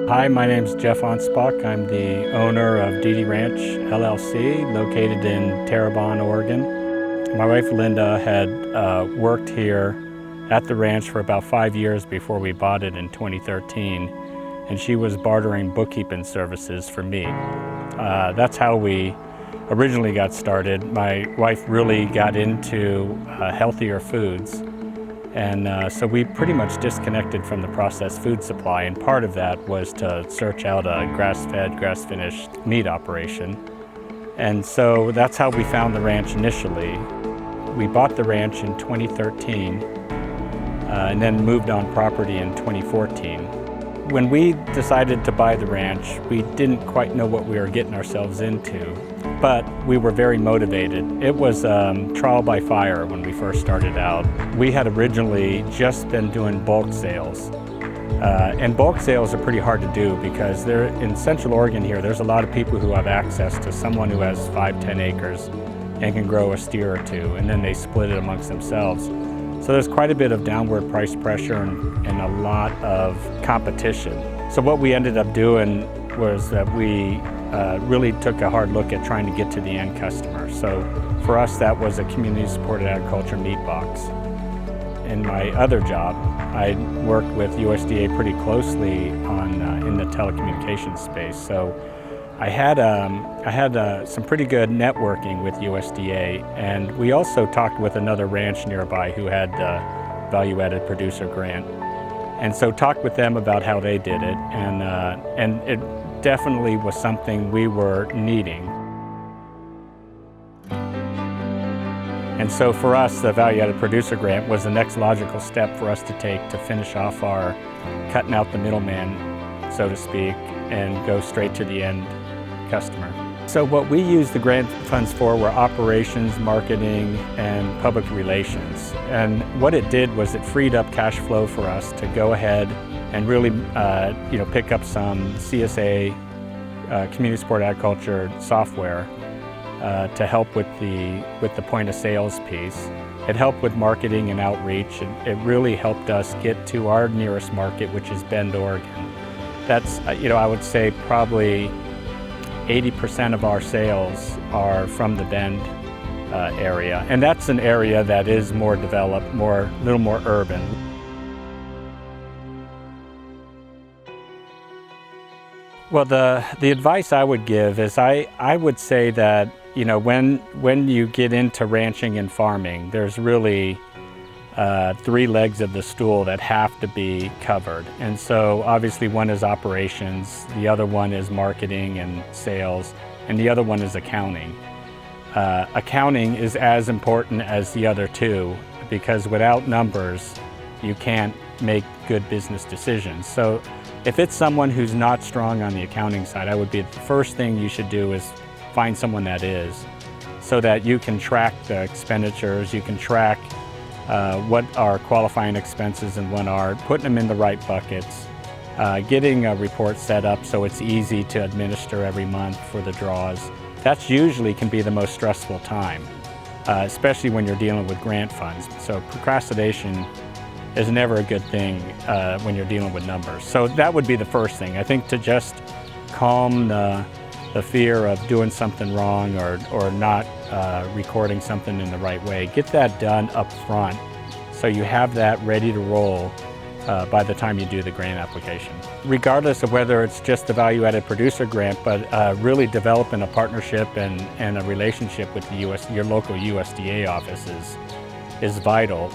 Hi, my name is Jeff Onspach. I'm the owner of DD Ranch LLC, located in Terrebonne, Oregon. My wife Linda had worked here at the ranch for about 5 years before we bought it in 2013, and she was bartering bookkeeping services for me. That's how we originally got started. My wife really got into healthier foods, and so we pretty much disconnected from the processed food supply, and part of that was to search out a grass-fed, grass-finished meat operation. And so that's how we found the ranch initially. We bought the ranch in 2013 and then moved on property in 2014. When we decided to buy the ranch, we didn't quite know what we were getting ourselves into, but we were very motivated. It was trial by fire when we first started out. We had originally just been doing bulk sales. And bulk sales are pretty hard to do because they're in Central Oregon here, there's a lot of people who have access to someone who has 5-10 acres and can grow a steer or two, and then they split it amongst themselves. So there's quite a bit of downward price pressure and a lot of competition. So what we ended up doing was that we really took a hard look at trying to get to the end customer. So for us, that was a community-supported agriculture meat box. In my other job, I worked with USDA pretty closely on in the telecommunications space. So I had some pretty good networking with USDA, and we also talked with another ranch nearby who had the value-added producer grant, and so talked with them about how they did it, and it definitely was something we were needing. And so for us, the value-added producer grant was the next logical step for us to take to finish off our cutting out the middleman, so to speak, and go straight to the end customer. So what we used the grant funds for were operations, marketing, and public relations. And what it did was it freed up cash flow for us to go ahead and really pick up some CSA, community support agriculture software to help with the point of sales piece. It helped with marketing and outreach. It really helped us get to our nearest market, which is Bend, Oregon. That's, I would say probably 80% of our sales are from the Bend area, and that's an area that is more developed, a little more urban. Well, the advice I would give is I would say that when you get into ranching and farming, there's really 3 legs of the stool that have to be covered. And so obviously one is operations, the other one is marketing and sales, and the other one is accounting. Accounting is as important as the other two because without numbers, you can't make good business decisions. So if it's someone who's not strong on the accounting side, I would be the first thing you should do is find someone that is, so that you can track the expenditures, you can track what are qualifying expenses and what aren't, putting them in the right buckets, getting a report set up so it's easy to administer every month for the draws. That's usually can be the most stressful time, especially when you're dealing with grant funds. So procrastination is never a good thing when you're dealing with numbers. So that would be the first thing. I think to just calm the fear of doing something wrong or not recording something in the right way. Get that done up front so you have that ready to roll by the time you do the grant application. Regardless of whether it's just the value-added producer grant, but really developing a partnership and a relationship with your local USDA offices is vital.